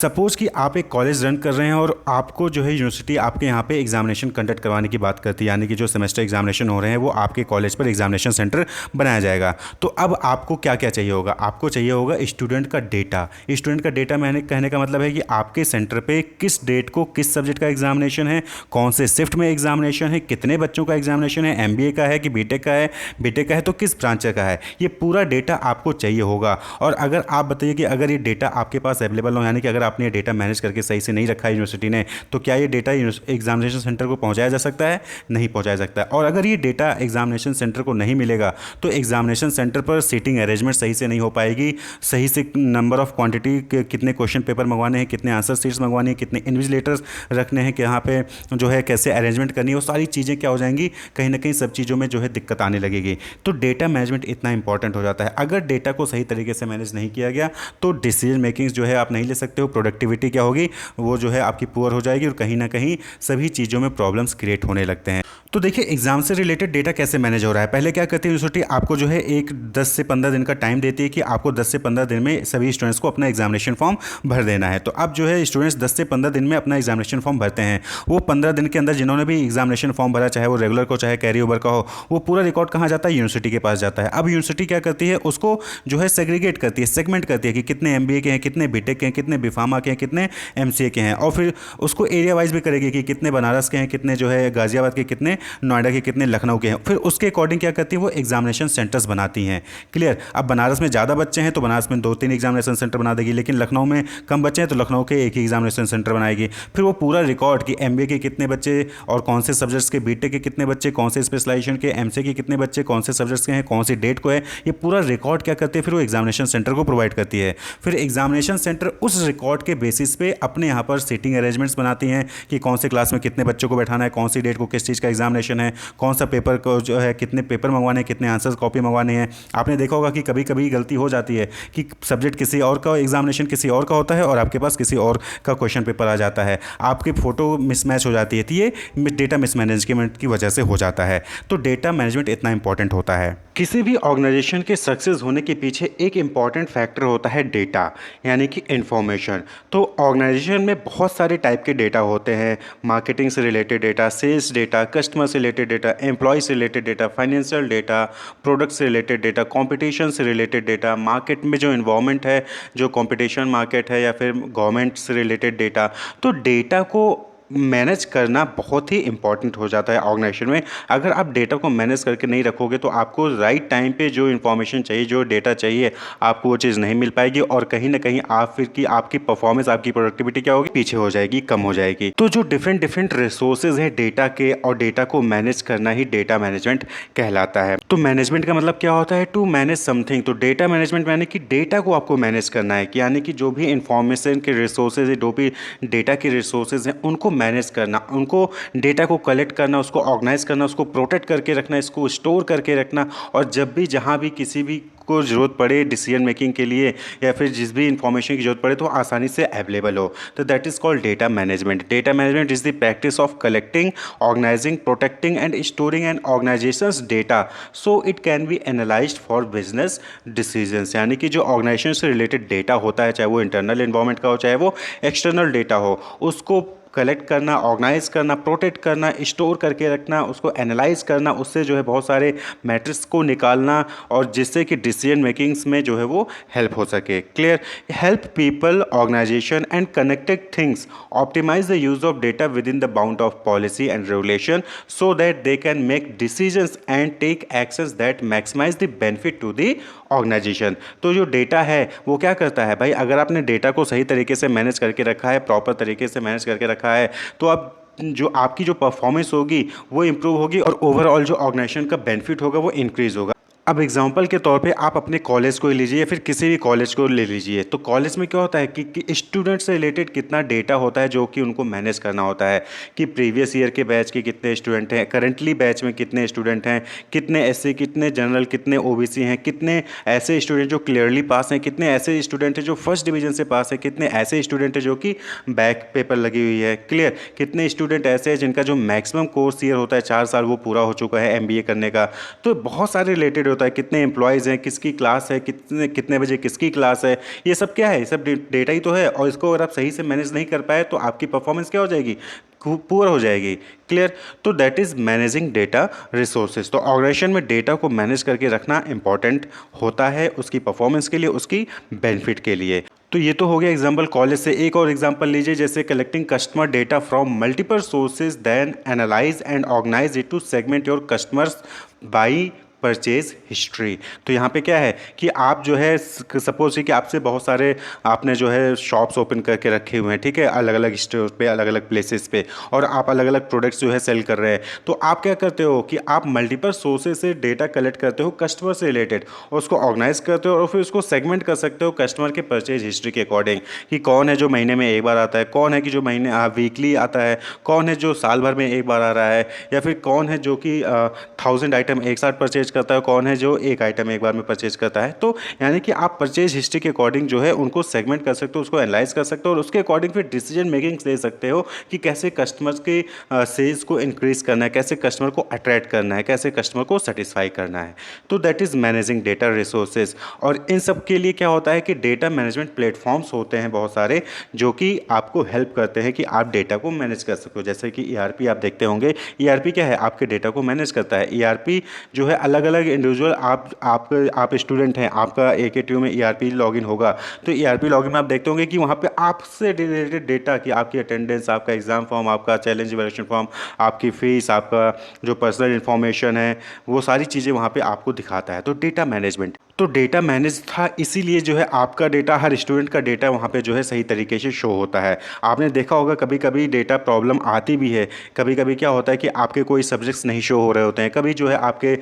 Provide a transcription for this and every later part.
Suppose कि आप एक कॉलेज रन कर रहे हैं और आपको जो है यूनिवर्सिटी आपके यहाँ पे एग्जामिनेशन कंडक्ट करवाने की बात करती है, यानी कि जो सेमेस्टर एग्जामिनेशन हो रहे हैं वो आपके कॉलेज पर एग्जामिनेशन सेंटर बनाया जाएगा। तो अब आपको क्या क्या चाहिए होगा? आपको चाहिए होगा स्टूडेंट का डेटा। स्टूडेंट का डेटा मैंने कहने का मतलब है कि आपके सेंटर पे किस डेट को किस सब्जेक्ट का एग्जामिनेशन है, कौन से शिफ्ट में एग्जामिनेशन है, कितने बच्चों का एग्जामिनेशन है, MBA का है कि बीटेक का है, बीटेक का है तो किस ब्रांच का है, ये पूरा डेटा आपको चाहिए होगा। और अगर आप बताइए कि अगर ये डेटा आपके पास अवेलेबल हो, यानी कि अगर आपने ये डेटा मैनेज करके सही से नहीं रखा है यूनिवर्सिटी ने, तो क्या ये डेटा एग्जामिनेशन सेंटर को पहुंचाया जा सकता है? नहीं पहुंचाया सकता है। और अगर ये डेटा एग्जामिनेशन सेंटर को नहीं मिलेगा तो एग्जामिनेशन सेंटर पर सीटिंग अरेंजमेंट सही से नहीं हो पाएगी, सही से नंबर ऑफ क्वांटिटी कितने क्वेश्चन पेपर मंगवाने हैं, कितने आंसर शीट्स मंगवानी है, कितने इन्विजिलेटर्स रखने हैं कि यहाँ पे जो है कैसे अरेंजमेंट करनी है, वो सारी चीज़ें क्या हो जाएंगी, कहीं ना कहीं सब चीज़ों में जो है दिक्कत आने लगेगी। तो डेटा मैनेजमेंट इतना इंपॉर्टेंट हो जाता है। अगर डेटा को सही तरीके से मैनेज नहीं किया गया तो डिसीजन मेकिंग जो है आप नहीं ले सकते हो, प्रोडक्टिविटी क्या होगी, वो जो है आपकी पुअर हो जाएगी और कहीं ना कहीं सभी चीज़ों में प्रॉब्लम्स क्रिएट होने लगते हैं। तो देखिए एग्जाम से रिलेटेड डेटा कैसे मैनेज हो रहा है। पहले क्या करती है यूनिवर्सिटी, आपको जो है एक 10 से 15 दिन का टाइम देती है कि आपको 10 से 15 दिन में सभी स्टूडेंट्स को अपना एग्जामिनेशन फॉर्म भर देना है। तो अब जो है स्टूडेंट्स 10 से 15 दिन में अपना एग्जामिनेशन फॉर्म भरते हैं। वो 15 दिन के अंदर जिन्होंने भी एग्जामिनेशन फॉर्म भरा, चाहे वो रेगुलर को चाहे कैरी ओवर का हो, वो पूरा रिकॉर्ड कहाँ जाता है? यूनिवर्सिटी के पास जाता है। अब यूनिवर्सिटी क्या करती है, उसको जो है सेग्रीगेट करती है, सेगमेंट करती है कि कितने MBA के हैं, कितने बीटेक के हैं, कितने बीफार्मा के हैं, कितने MCA के हैं, और फिर उसको एरिया वाइज भी करेगी कि कितने बनारस के हैं, कितने जो है गाजियाबाद के, कितने नोएडा के, कितने लखनऊ के हैं। फिर उसके अकॉर्डिंग क्या करती है, वो एग्जामिनेशन सेंटर्स बनाती हैं। क्लियर? अब बनारस में ज़्यादा बच्चे हैं तो बनारस में 2-3 एग्जामिनेशन सेंटर बना देगी, लेकिन लखनऊ में कम बच्चे हैं तो लखनऊ के एक ही एग्जामिनेशन सेंटर बनाएगी। फिर वो पूरा रिकॉर्ड कि MBA के कितने बच्चे और कौन से सब्जेक्ट्स के, बीटेक के कितने बच्चे, कौन से स्पेशलाइजेशन के, MCA के कितने बच्चे, कौन से सब्जेक्ट्स के हैं, कौन सी डेट को है, ये पूरा रिकॉर्ड क्या करती है, फिर वो एग्जामिनेशन सेंटर को प्रोवाइड करती है। फिर एग्जामिनेशन सेंटर उस रिकॉर्ड के बेसिस पे अपने यहाँ पर सीटिंग अरेंजमेंट्स बनाती हैं कि कौन से क्लास में कितने बच्चों को बैठाना है, कौन सी डेट को किस चीज़ का एग्जामिनेशन है, कौन सा पेपर को जो है कितने पेपर मंगवाने हैं, कितने आंसर्स कॉपी मंगवाने हैं। आपने देखा होगा कि कभी कभी गलती हो जाती है कि सब्जेक्ट किसी और का, एग्जामिनेशन किसी और का होता है और आपके पास किसी और का क्वेश्चन पेपर आ जाता है, आपकी फ़ोटो मिसमैच हो जाती है। तो ये डेटा मिसमैनेजमेंट की वजह से हो जाता है। तो डेटा मैनेजमेंट इतना इंपॉर्टेंट होता है। किसी भी ऑर्गेनाइजेशन के सक्सेस होने के पीछे एक इंपॉर्टेंट फैक्टर होता है डेटा, यानी कि इंफॉर्मेशन। तो ऑर्गेनाइजेशन में बहुत सारे टाइप के डेटा होते हैं, मार्केटिंग से related data, sales data, customer से रिलेटेड डेटा, एम्प्लॉय से related data, financial data, product से रिलेटेड डेटा, कंपटीशन से रिलेटेड डेटा, मार्केट में जो इन्वायरमेंट है, जो कंपटीशन मार्केट है, या फिर गवर्नमेंट से रिलेटेड डेटा। तो डेटा को मैनेज करना बहुत ही इंपॉर्टेंट हो जाता है ऑर्गेनाइजेशन में। अगर आप डेटा को मैनेज करके नहीं रखोगे तो आपको राइट टाइम पे जो इन्फॉर्मेशन चाहिए, जो डेटा चाहिए, आपको वो चीज़ नहीं मिल पाएगी और कहीं ना कहीं आप फिर की आपकी परफॉर्मेंस, आपकी प्रोडक्टिविटी क्या होगी, पीछे हो जाएगी, कम हो जाएगी। तो जो डिफरेंट डिफरेंट रिसोर्सेज हैं डेटा के, और डेटा को मैनेज करना ही डेटा मैनेजमेंट कहलाता है। तो मैनेजमेंट का मतलब क्या होता है? To manage something. तो डेटा मैनेजमेंट यानी कि डेटा को आपको मैनेज करना है, कि यानी कि जो भी इंफॉर्मेशन के रिसोर्सेज है, जो भी डेटा के रिसोर्सेज हैं, उनको मैनेज करना, उनको डेटा को कलेक्ट करना, उसको ऑर्गेनाइज करना, उसको प्रोटेक्ट करके रखना, इसको स्टोर करके रखना, और जब भी जहाँ भी किसी भी को ज़रूरत पड़े डिसीजन मेकिंग के लिए, या फिर जिस भी इंफॉर्मेशन की जरूरत पड़े तो आसानी से अवेलेबल हो। तो that is called data management. Data management is the practice of collecting, organising, protecting and storing an organisations data so it can be analysed for business decisions. यानी कि जो ऑर्गेनाइजेशन से रिलेटेड डेटा होता है, चाहे वो इंटरनल एनवायरनमेंट का हो, चाहे वो एक्सटर्नल डेटा हो, उसको कलेक्ट करना, ऑर्गेनाइज करना, प्रोटेक्ट करना, स्टोर करके रखना, उसको एनालाइज करना, उससे जो है बहुत सारे मैट्रिक्स को निकालना, और जिससे कि डिसीजन मेकिंग्स में जो है वो हेल्प हो सके। Clear? Help people, organisation and connected things optimise the use of data within the bound of policy and regulation so that they can make decisions and take actions that maximise the benefit to the organisation. तो जो data है वो क्या करता है भाई, अगर आपने डेटा को सही तरीके से मैनेज करके रखा है, प्रॉपर तरीके से मैनेज करके रखा है, तो अब जो आपकी जो परफॉर्मेंस होगी वो इंप्रूव होगी, और ओवरऑल जो ऑर्गेनाइजेशन का बेनिफिट होगा वो इंक्रीज होगा। अब एग्जाम्पल के तौर पे आप अपने कॉलेज को लीजिए या फिर किसी भी कॉलेज को ले लीजिए। तो कॉलेज में क्या होता है कि स्टूडेंट से रिलेटेड कितना डेटा होता है जो कि उनको मैनेज करना होता है, कि प्रीवियस ईयर के बैच के कितने स्टूडेंट हैं, करंटली बैच में कितने स्टूडेंट हैं, कितने एससी, कितने जनरल, कितने ओबीसी हैं, कितने ऐसे स्टूडेंट जो क्लियरली पास हैं, कितने ऐसे स्टूडेंट हैं जो फर्स्ट डिवीजन से पास है, कितने ऐसे स्टूडेंट हैं जो कि बैक पेपर लगी हुई है। क्लियर? कितने स्टूडेंट ऐसे हैं जिनका जो मैक्सिमम कोर्स ईयर होता है 4 साल वो पूरा हो चुका है MBA करने का। तो बहुत सारे रिलेटेड होते होता है, कितने एम्प्लॉयज़ हैं, किसकी क्लास है, कितने कितने बजे किसकी क्लास है, ये सब क्या है, ये सब डेटा ही तो है। और इसको अगर आप सही से मैनेज नहीं कर पाए तो आपकी परफॉर्मेंस क्या हो जाएगी, पुअर हो जाएगी। क्लियर। तो that is managing data resources. तो ऑर्गेनाइजेशन में डेटा को मैनेज करके रखना इंपॉर्टेंट होता है उसकी परफॉर्मेंस के लिए, उसकी बेनिफिट के लिए। तो ये तो हो गया एग्जाम्पल कॉलेज से। एक और एग्जाम्पल लीजिए, जैसे collecting customer data from multiple sources then analyse and organise it to segment your customers by purchase history. तो यहाँ पे क्या है कि आप जो है सपोज कि आपसे बहुत सारे आपने जो है शॉप्स ओपन करके रखे हुए हैं, ठीक है, अलग अलग स्टोर पे, अलग अलग प्लेसेस पे, और आप अलग अलग प्रोडक्ट्स जो है सेल कर रहे हैं। तो आप क्या करते हो कि आप मल्टीपल सोर्सेज से डेटा कलेक्ट करते हो कस्टमर से रिलेटेड, और उसको ऑर्गेनाइज करते हो और फिर उसको सेगमेंट कर सकते हो कस्टमर के परचेज हिस्ट्री के अकॉर्डिंग, कि कौन है जो महीने में एक बार आता है, कौन है कि जो महीने वीकली आता है, कौन है जो साल भर में एक बार आ रहा है, या फिर कौन है जो कि 1000 आइटम एक साथ परचेज करता है, कौन है जो एक आइटम एक बार में परचेज करता है। तो यानी कि आप परचेज हिस्ट्री के अकॉर्डिंग जो है उनको सेगमेंट कर सकते हो, उसको एनालाइज कर सकते हो, और उसके अकॉर्डिंग फिर डिसीजन मेकिंग ले सकते हो कि कैसे कस्टमर्स के सेल्स को इंक्रीज करना है, कैसे कस्टमर को अट्रैक्ट करना है, कैसे कस्टमर को सेटिस्फाई करना है। तो that is managing data resources. और इन सब के लिए क्या होता है कि डेटा मैनेजमेंट प्लेटफॉर्म्स होते हैं बहुत सारे, जो कि आपको हेल्प करते हैं कि आप डेटा को मैनेज कर सको। जैसे कि ईआरपी आप देखते होंगे, ईआरपी क्या है, आपके डेटा को मैनेज करता है। ईआरपी जो है अलग अलग इंडिविजुअल, आप स्टूडेंट हैं, आपका AKTU में ईआरपी लॉगिन होगा, तो ईआरपी लॉगिन में आप देखते होंगे कि वहाँ पे आपसे रिलेटेड डेटा, कि आपकी अटेंडेंस, आपका एग्जाम फॉर्म, आपका चैलेंज इवैल्यूएशन फॉर्म, आपकी फीस, आपका जो पर्सनल इन्फॉर्मेशन है, वो सारी चीज़ें वहाँ पे आपको दिखाता है। तो डेटा मैनेजमेंट, तो डेटा मैनेज था, इसीलिए जो है आपका डेटा, हर स्टूडेंट का डेटा वहाँ पे जो है सही तरीके से शो होता है। आपने देखा होगा कभी कभी डेटा प्रॉब्लम आती भी है, कभी कभी क्या होता है कि आपके कोई सब्जेक्ट्स नहीं शो हो रहे होते हैं, कभी जो है आपके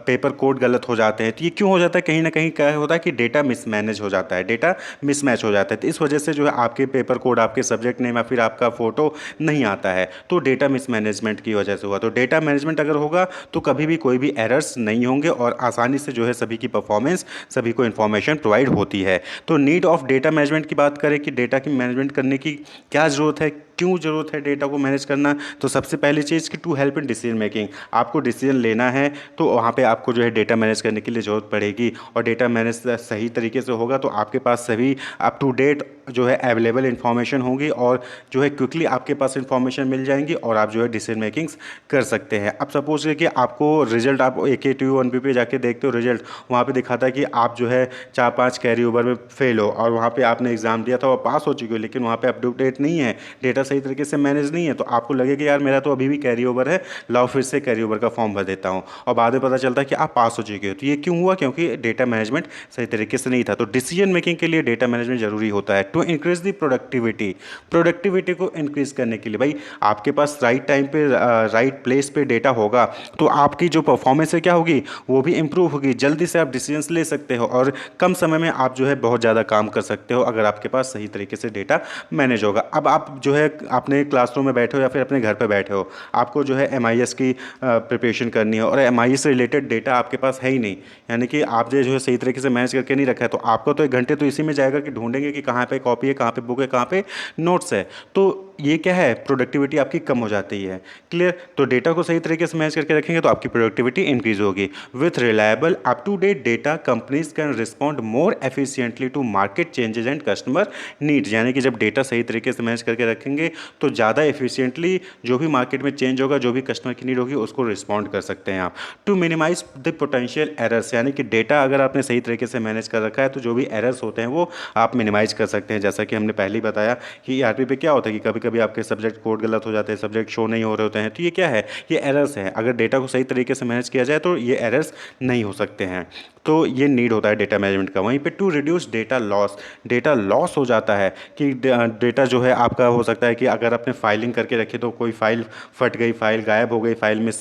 पेपर कोड गलत हो जाते हैं। तो ये क्यों हो जाता है, कहीं ना कहीं क्या होता है कि डेटा मिसमैनेज हो जाता है, डेटा मिसमैच हो जाता है। तो इस वजह से जो है आपके पेपर कोड, आपके सब्जेक्ट नेम या फिर आपका फोटो नहीं आता है, तो डेटा मिसमैनेजमेंट की वजह से हुआ। तो डेटा मैनेजमेंट अगर होगा तो कभी भी कोई भी एरर्स नहीं होंगे और आसानी से जो है सभी की परफॉर्मेंस, सभी को इन्फॉर्मेशन प्रोवाइड होती है। तो नीड ऑफ डेटा मैनेजमेंट की बात करें कि डेटा की मैनेजमेंट करने की क्या ज़रूरत है, क्यों ज़रूरत है डेटा को मैनेज करना। तो सबसे पहली चीज़ कि to help in decision making, आपको डिसीजन लेना है तो वहाँ पे आपको जो है डेटा मैनेज करने के लिए ज़रूरत पड़ेगी। और डेटा मैनेज सही तरीके से होगा तो आपके पास सभी अप टू डेट जो है अवेलेबल इन्फॉर्मेशन होगी, और जो है क्विकली आपके पास इन्फॉर्मेशन मिल जाएंगी और आप जो है डिसीजन मेकिंग्स कर सकते हैं। अब सपोज कि आपको रिजल्ट, आप AKTU 1B पे जाके देखते हो रिजल्ट, वहाँ पे दिखाता है कि आप जो है 4-5 कैरी ओवर में फेल हो, और वहाँ पे आपने एग्ज़ाम दिया था और पास हो चुके हो, लेकिन वहाँ पे अप टू डेट नहीं है, डेटा सही तरीके से मैनेज नहीं है। तो आपको लगेगा यार मेरा तो अभी भी कैरी ओवर है, लाओ फिर से कैरी ओवर का फॉर्म भर देता हूँ, और बाद में पता चलता है कि आप पास हो चुके हो। तो ये क्यों हुआ, क्योंकि डेटा मैनेजमेंट सही तरीके से नहीं था। तो डिसीजन मेकिंग के लिए डेटा मैनेजमेंट जरूरी होता है। टू इंक्रीज द प्रोडक्टिविटी को इंक्रीज करने के लिए भाई आपके पास राइट टाइम पे राइट प्लेस पे डेटा होगा तो आपकी जो परफॉर्मेंस है क्या होगी, वो भी इंप्रूव होगी, जल्दी से आप डिसीजंस ले सकते हो और कम समय में आप जो है बहुत ज़्यादा काम कर सकते हो अगर आपके पास सही तरीके से डेटा मैनेज होगा। अब आप जो है अपने क्लासरूम में बैठे हो या फिर अपने घर पे बैठे हो, आपको जो है MIS की प्रिपरेशन करनी है और MIS से रिलेटेड डेटा आपके पास है ही नहीं, यानी कि आप जो है सही तरीके से मैनेज करके नहीं रखा है, तो आपका तो 1 घंटे तो इसी में जाएगा कि ढूंढेंगे कि कहाँ पे कॉपी है, कहाँ पे बुक है, कहाँ पे नोट्स है। तो ये क्या है, प्रोडक्टिविटी आपकी कम हो जाती है। क्लियर। तो डेटा को सही तरीके से मैनेज करके रखेंगे तो आपकी प्रोडक्टिविटी इंक्रीज होगी। With reliable up to date data companies can respond more efficiently to market changes and customer needs, यानी कि जब डेटा सही तरीके से मैनेज करके रखेंगे तो ज़्यादा एफिशिएंटली जो भी मार्केट में चेंज होगा, जो भी कस्टमर की नीड होगी उसको रिस्पॉन्ड कर सकते हैं आप। To minimise the potential errors, यानी कि डेटा अगर आपने सही तरीके से मैनेज कर रखा है तो जो भी एरर्स होते हैं वो आप मिनिमाइज कर सकते हैं। जैसा कि हमने पहले ही बताया कि ERP पे क्या होता है कि कभी कभी आपके सब्जेक्ट कोड गलत हो जाते हैं, सब्जेक्ट शो नहीं हो रहे होते हैं, तो ये क्या है, ये एरर्स हैं। अगर डेटा को सही तरीके से मैनेज किया जाए तो ये एरर्स नहीं हो सकते हैं। तो ये नीड होता है डेटा मैनेजमेंट का। वहीं पे to reduce data loss, data loss हो जाता है कि डेटा जो है आपका हो सकता है कि अगर आपने फाइलिंग करके रखी तो कोई फाइल फट गई, फाइल गायब हो गई, फाइल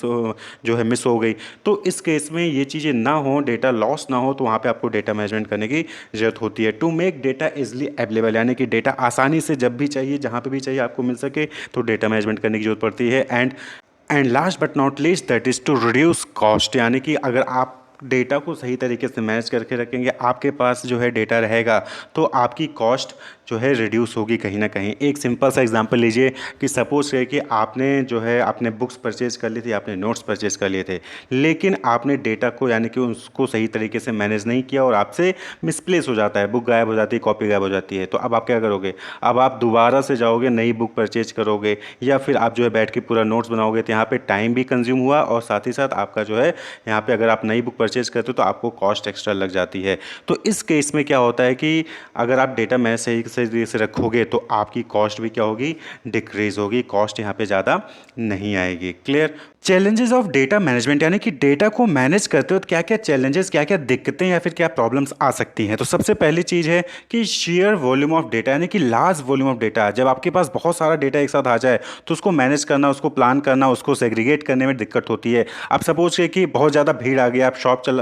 जो है मिस हो गई, तो इस केस में ये चीज़ें ना हो, डेटा लॉस ना हो, तो वहाँ पे आपको डेटा मैनेजमेंट करने की ज़रूरत होती है। To make data easily available, यानी कि डेटा आसानी से जब भी चाहिए, जहाँ पे भी चाहिए आपको मिल सके, तो डेटा मैनेजमेंट करने की जरूरत पड़ती है। And last but not least that is to reduce cost, यानी कि अगर आप डेटा को सही तरीके से मैनेज करके रखेंगे, आपके पास जो है डेटा रहेगा तो आपकी कॉस्ट जो है रिड्यूस होगी कहीं ना कहीं। एक सिंपल सा एग्जांपल लीजिए कि सपोज है कि आपने जो है आपने बुक्स परचेज कर ली थी, आपने नोट्स परचेज कर लिए थे, लेकिन आपने डेटा को यानी कि उसको सही तरीके से मैनेज नहीं किया और आपसे मिसप्लेस हो जाता है, बुक गायब हो जाती है, कॉपी गायब हो जाती है। तो अब आप क्या करोगे? अब आप दोबारा से जाओगे, नई बुक परचेज करोगे, या फिर आप जो है बैठ के पूरा नोट्स बनाओगे। तो यहाँ पे टाइम भी कंज्यूम हुआ और साथ ही साथ आपका जो है यहाँ पे अगर आप नई बुक परचेज करते हो तो आपको कॉस्ट एक्स्ट्रा लग जाती है। तो इस केस में क्या होता है कि अगर आप डेटा मैनेज सही तरीके से रखोगे तो आपकी कॉस्ट भी क्या होगी? डिक्रीज होगी, कॉस्ट यहाँ पे ज़्यादा नहीं आएगी। Clear? Challenges of data management, यानी कि डेटा को मैनेज करते हो तो क्या क्या चैलेंजेस, क्या क्या दिक्कतें या फिर क्या प्रॉब्लम्स आ सकती हैं। तो सबसे पहली चीज़ है कि शेयर वॉल्यूम ऑफ डेटा, यानी कि लार्ज वॉल्यूम ऑफ डेटा। जब आपके पास बहुत सारा डेटा एक साथ आ जाए तो उसको मैनेज करना, उसको प्लान करना, उसको सेग्रीगेट करने में दिक्कत होती है। आप सपोज कि बहुत ज़्यादा भीड़ आ गई, आप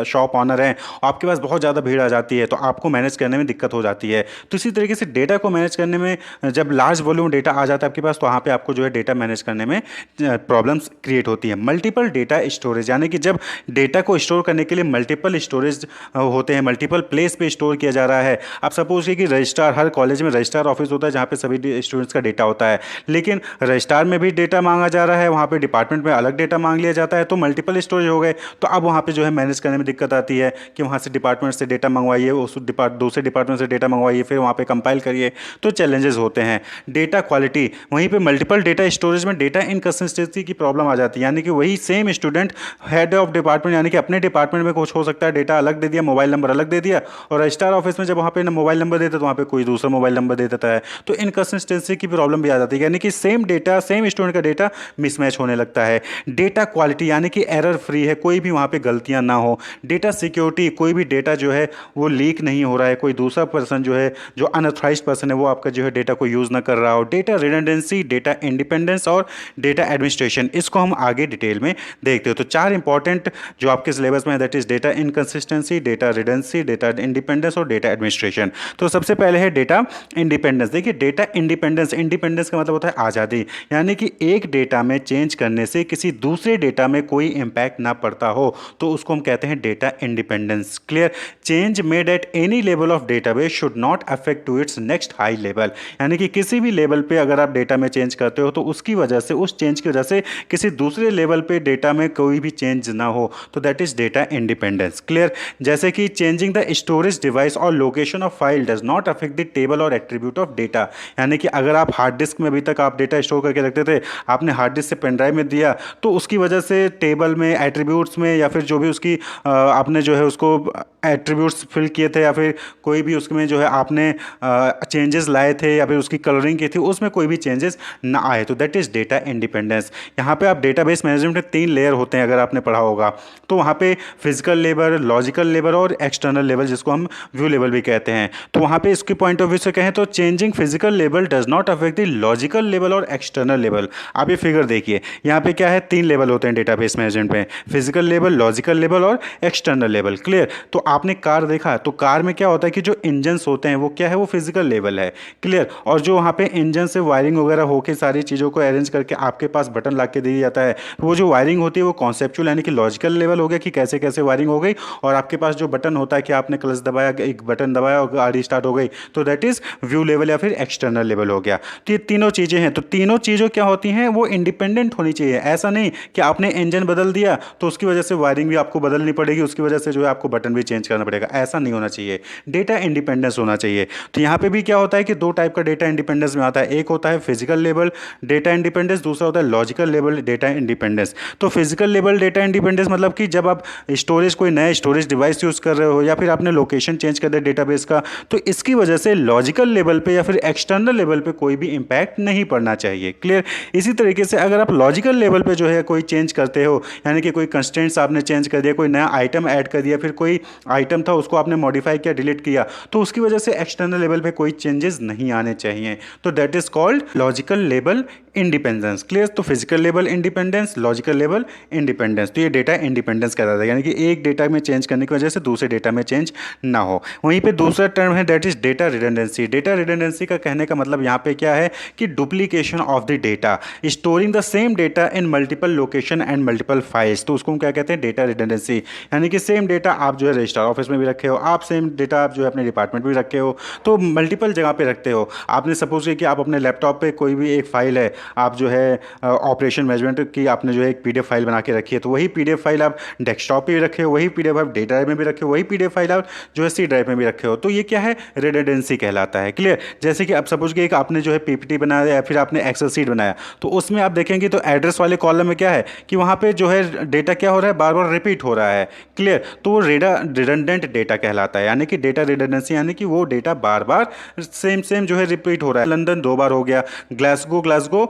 शॉप ऑनर हैं, आपके पास बहुत ज़्यादा भीड़ आ जाती है तो आपको मैनेज करने में दिक्कत हो जाती है। तो इसी तरीके से डेटा को मैनेज करने में जब लार्ज वॉल्यूम डेटा आ जाता है आपके पास तो वहाँ पे आपको जो है डेटा मैनेज करने में प्रॉब्लम्स क्रिएट होती है। मल्टीपल डेटा स्टोरेज, यानी कि जब डेटा को स्टोर करने के लिए मल्टीपल स्टोरेज होते हैं, मल्टीपल प्लेस पे स्टोर किया जा रहा है। आप सपोज कि रजिस्ट्रार, हर कॉलेज में रजिस्ट्रार ऑफिस होता है जहाँ पे सभी स्टूडेंट्स का डेटा होता है, लेकिन रजिस्ट्रार में भी डेटा मांगा जा रहा है, वहाँ पे डिपार्टमेंट में अलग डेटा मांग लिया जाता है, तो मल्टीपल स्टोरेज हो गए। तो अब वहाँ पे जो है मैनेज करने में दिक्कत आती है कि वहाँ से डिपार्टमेंट से डेटा मंगवाइए, उस दूसरे डिपार्टमेंट से डेटा मंगवाइए, फिर वहाँ पे कंपाइल करिए, तो चैलेंजेस होते हैं। डेटा क्वालिटी, वहीं पे मल्टीपल डेटा स्टोरेज में डेटा इनकंसिस्टेंसी की प्रॉब्लम आ जाती है, यानी कि वही same student head of department, यानी कि अपने डिपार्टमेंट में कुछ हो सकता है डेटा अलग दे दिया, मोबाइल नंबर अलग दे दिया, और रजिस्ट्रार ऑफिस में जब वहाँ पे मोबाइल नंबर देता है तो वहाँ पे कोई दूसरा मोबाइल नंबर दे देता है, तो इनकंसिस्टेंसी की प्रॉब्लम भी आ जाती है, यानी कि सेम डेटा, सेम स्टूडेंट का डेटा मिसमैच होने लगता है। डेटा क्वालिटी, यानी कि एरर फ्री है, कोई भी वहाँ पे गलतियाँ ना हो। डेटा सिक्योरिटी, कोई भी डेटा जो है वो लीक नहीं हो रहा है, कोई दूसरा पर्सन जो है, जो अनऑथराइज पर्सन है, वो आपका जो है डेटा को यूज़ ना कर रहा हो। डेटा रिडंडेंसी, डेटा इंडिपेंडेंस और डेटा एडमिनिस्ट्रेशन, इसको हम आगे डिटेल में देखते हो। तो चार इंपॉर्टेंट जो आपके सिलेबस में है, that is data inconsistency, data redundancy, data independence और डेटा एडमिनिस्ट्रेशन। तो सबसे पहले है डेटा इंडिपेंडेंस। देखिए, डेटा इंडिपेंडेंस, इंडिपेंडेंस का मतलब होता है आज़ादी, यानी कि एक डेटा में चेंज करने से किसी दूसरे डेटा में कोई इंपैक्ट ना पड़ता हो, तो उसको हम कहते हैं data independence. Clear? Change made at any level of database should not affect to its next high level, यानी कि किसी भी लेवल पे अगर आप डेटा में चेंज करते हो तो उसकी वजह से, उस चेंज की वजह से किसी दूसरे लेवल पे डेटा में कोई भी चेंज ना हो, तो that is data independence. Clear? जैसे कि चेंजिंग द स्टोरेज डिवाइस और location of file does not affect the table और एट्रीब्यूट ऑफ डेटा, यानी कि अगर आप हार्ड डिस्क में अभी तक आप डेटा स्टोर करके रखते थे, आपने हार्ड डिस्क से पेन ड्राइव में दिया, तो उसकी वजह से टेबल में, एट्रीब्यूट्स में, या फिर जो भी उसकी आपने जो है उसको एट्रीब्यूट्स फिल किए थे, या फिर कोई भी उसमें जो है आपने चेंजेस लाए थे, या फिर उसकी कलरिंग की थी, उसमें कोई भी चेंजेस ना आए, तो दैट इज डेटा इंडिपेंडेंस। यहाँ पे आप डेटाबेस मैनेजमेंट में 3 लेयर होते हैं, अगर आपने पढ़ा होगा तो वहाँ पे फिजिकल लेवल, लॉजिकल लेवल और एक्सटर्नल लेवल, जिसको हम व्यू लेवल भी कहते हैं। तो वहाँ पे इसके पॉइंट ऑफ व्यू से कहें तो changing physical level does not affect the logical level और एक्सटर्नल लेवल। आप ये फिगर देखिए, यहाँ पे क्या है, 3 लेवल होते हैं डेटाबेस मैनेजमेंट में, फिजिकल लेवल, लॉजिकल लेवल और एक्सटर्नल लेवल। क्लियर? तो आपने कार देखा, तो कार में क्या होता है कि जो इंजन्स होते हैं वो क्या है, वो फिजिकल लेवल है। क्लियर? और जो वहाँ पे इंजन से वायरिंग वगैरह होकर सारी चीज़ों को अरेंज करके आपके पास बटन ला के दे दिया जाता है, वो जो वायरिंग होती है वो कॉन्सेप्चुअल, यानी कि लॉजिकल लेवल हो गया कि कैसे कैसे वायरिंग हो गई, और आपके पास जो बटन होता है कि आपने क्लच दबाया, एक बटन दबाया और गाड़ी स्टार्ट हो गई, तो दैट इज व्यू लेवल या फिर एक्सटर्नल लेवल हो गया। तो ये तीनों चीज़ें हैं, तो तीनों चीज़ें क्या होती हैं, वो इंडिपेंडेंट होनी चाहिए। ऐसा नहीं कि आपने इंजन बदल दिया तो उसकी वजह से वायरिंग भी आपको बदलनी पड़ेगी, उसकी वजह से जो है आपको बटन भी चेंज करना पड़ेगा, ऐसा नहीं होना चाहिए। डेटा इंडिपेंडेंस होना चाहिए। तो यहाँ पे भी क्या होता है कि 2 टाइप का डेटा इंडिपेंडेंस में आता है, एक होता है फिजिकल लेवल डेटा इंडिपेंडेंस, दूसरा होता है लॉजिकल लेवल डेटा इंडिपेंडेंस। तो फिजिकल लेवल डेटा इंडिपेंडेंस मतलब कि जब आप स्टोरेज, कोई नया स्टोरेज डिवाइस यूज़ कर रहे हो, या फिर आपने लोकेशन चेंज कर दिया डेटाबेस का, तो इसकी वजह से लॉजिकल लेवल पे या फिर एक्सटर्नल लेवल पे कोई भी इंपैक्ट नहीं पड़ना चाहिए। क्लियर? इसी तरीके से अगर आप लॉजिकल लेवल पे जो है कोई चेंज करते हो, यानी कि कोई कंस्ट्रेंट्स आपने चेंज कर दिया, कोई नया आइटम ऐड कर दिया, फिर कोई आइटम था उसको आपने मॉडिफाई किया, डिलीट किया, तो उसकी वजह से एक्सटर्नल लेवल पे कोई चेंजेस नहीं आने चाहिए, तो that is called logical level independence. Clear? तो physical level independence, logical level independence. तो ये डेटा इंडिपेंडेंस कहलाता है, यानी कि एक डेटा में चेंज करने की वजह से दूसरे डेटा में चेंज ना हो। वहीं पे दूसरा टर्म है that is data redundancy. Data redundancy का कहने का मतलब यहाँ पे क्या है कि duplication of the data, storing the same data in multiple location and multiple files. तो उसको हम क्या कहते हैं? Data redundancy. यानी कि सेम डेटा आप जो है रजिस्ट्रार ऑफिस में भी रखे हो, आप सेम डेटा आप जो है अपने डिपार्टमेंट में भी रखे हो, तो मल्टीपल जगह पे रखते हो। आपने सपोज किया कि आप अपने लैपटॉप पे कोई भी एक फाइल है, आप जो है ऑपरेशन मैनेजमेंट की आपने जो है एक पीडीएफ फाइल बना के रखी है, तो वही पीडीएफ फाइल आप डेस्कटॉप पे भी रखे हो, वही पीडीएफ आप डे ड्राइव में भी रखे हो, वही पीडीएफ फाइल आप जो है सी ड्राइव में भी रखे हो। तो ये क्या है? रिडंडेंसी कहलाता है। क्लियर? जैसे कि आप सपोज कि एक आपने जो है पीपीटी बनाया या फिर आपने एक्सेल शीट बनाया, तो उसमें आप देखेंगे तो एड्रेस वाले कॉलम में क्या है कि वहाँ पे जो है डेटा क्या हो रहा है? बार बार रिपीट हो रहा है। क्लियर? तो वो रिडंडेंट डेटा कहलाता है, यानी कि डेटा रिडंडेंसी यानी कि वो डेटा बार बार सेम सेम जो है रिपीट हो रहा है। लंदन 2 बार हो गया, ग्लासगो ग्लासगो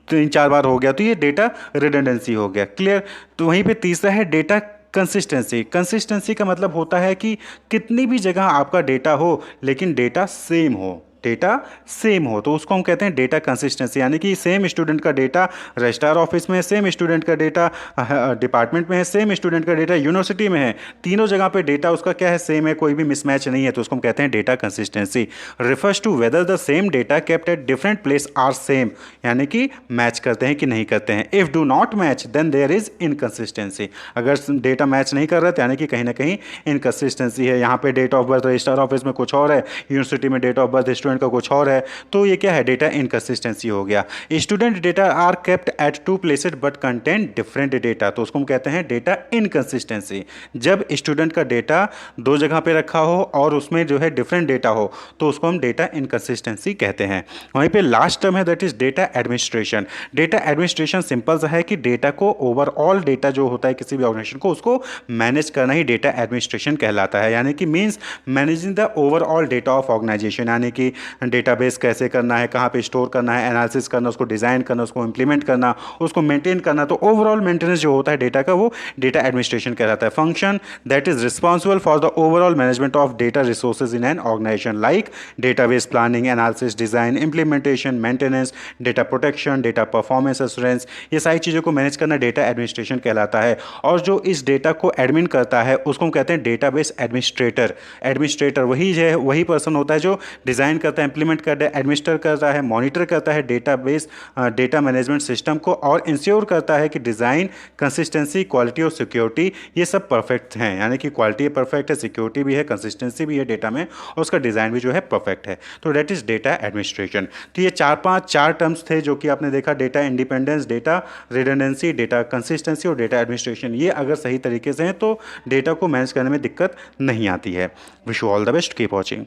3-4 बार हो गया, तो ये डेटा रिडंडेंसी हो गया। क्लियर? तो वहीं पे तीसरा है डेटा कंसिस्टेंसी। कंसिस्टेंसी का मतलब होता है कि कितनी भी जगह आपका डेटा हो लेकिन डेटा सेम हो, डेटा सेम हो, तो उसको हम कहते हैं डेटा कंसिस्टेंसी। यानी कि सेम स्टूडेंट का डेटा रजिस्ट्रार ऑफिस में है, सेम स्टूडेंट का डेटा डिपार्टमेंट में है, सेम स्टूडेंट का डेटा यूनिवर्सिटी में है, तीनों जगह पे डेटा उसका क्या है? सेम है, कोई भी मिसमैच नहीं है, तो उसको हम कहते हैं data consistency. Refers to whether the same data kept at different place are same, यानी कि मैच करते हैं कि नहीं करते हैं। If do not match then there is inconsistency. अगर डेटा मैच नहीं कर रहा है, यानी कि कहीं ना कहीं इनकंसिस्टेंसी है। यहाँ पे date of birth registrar office में कुछ और है, यूनिवर्सिटी में डेट ऑफ बर्थ स्टूडेंट का कुछ और है, तो ये क्या है? डेटा इनकंसिस्टेंसी हो गया। Student data are kept at 2 places but contain different data, तो उसको हम कहते हैं डेटा इनकंसिस्टेंसी। जब स्टूडेंट का डेटा 2 जगह पे रखा हो और उसमें जो है डिफरेंट डेटा हो, तो उसको हम डेटा इनकंसिस्टेंसी कहते हैं। वहीं पे लास्ट टर्म है that is data administration. Data administration simple सा है कि डेटा को, ओवरऑल डेटा जो होता है किसी भी ऑर्गेनाइजेशन को, उसको मैनेज करना ही डेटा एडमिनिस्ट्रेशन कहलाता है। यानी कि means managing the overall data of organisation, यानी कि डेटाबेस कैसे करना है, कहाँ पे स्टोर करना है, एनालिसिस करना, उसको डिज़ाइन करना, उसको इंप्लीमेंट करना, उसको मेंटेन करना, तो ओवरऑल मेंटेनेंस जो होता है डेटा का, वो डेटा एडमिनिस्ट्रेशन कहलाता है। Function that is responsible for the overall management of data resources in an organisation like database planning, analysis, design, implementation, maintenance, data protection, data performance assurance, ये सारी चीज़ों को मैनेज करना डेटा एडमिनिस्ट्रेशन कहलाता है। और जो इस डेटा को एडमिन करता है उसको हम कहते हैं डेटाबेस एडमिनिस्ट्रेटर। एडमिनिस्ट्रेटर वही है, वही पर्सन होता है जो डिज़ाइन करता है, इंप्लीमेंट करता है, एडमिनिस्टर करता है, मॉनिटर करता है डेटाबेस डेटा मैनेजमेंट सिस्टम को, और इंश्योर करता है कि डिज़ाइन, कंसिस्टेंसी, क्वालिटी और सिक्योरिटी ये सब परफेक्ट हैं। यानी कि क्वालिटी परफेक्ट है, सिक्योरिटी भी है, कंसिस्टेंसी भी है डेटा में, और उसका डिज़ाइन भी जो है परफेक्ट है। तो डेट इज़ डेटा एडमिनिस्ट्रेशन। तो ये 4 टर्म्स थे जो कि आपने देखा, data independence, data redundancy, data consistency और डेटा एडमिनिस्ट्रेशन। ये अगर सही तरीके से हैं तो डेटा को मैनेज करने में दिक्कत नहीं आती है। Wish you all the best, keep watching.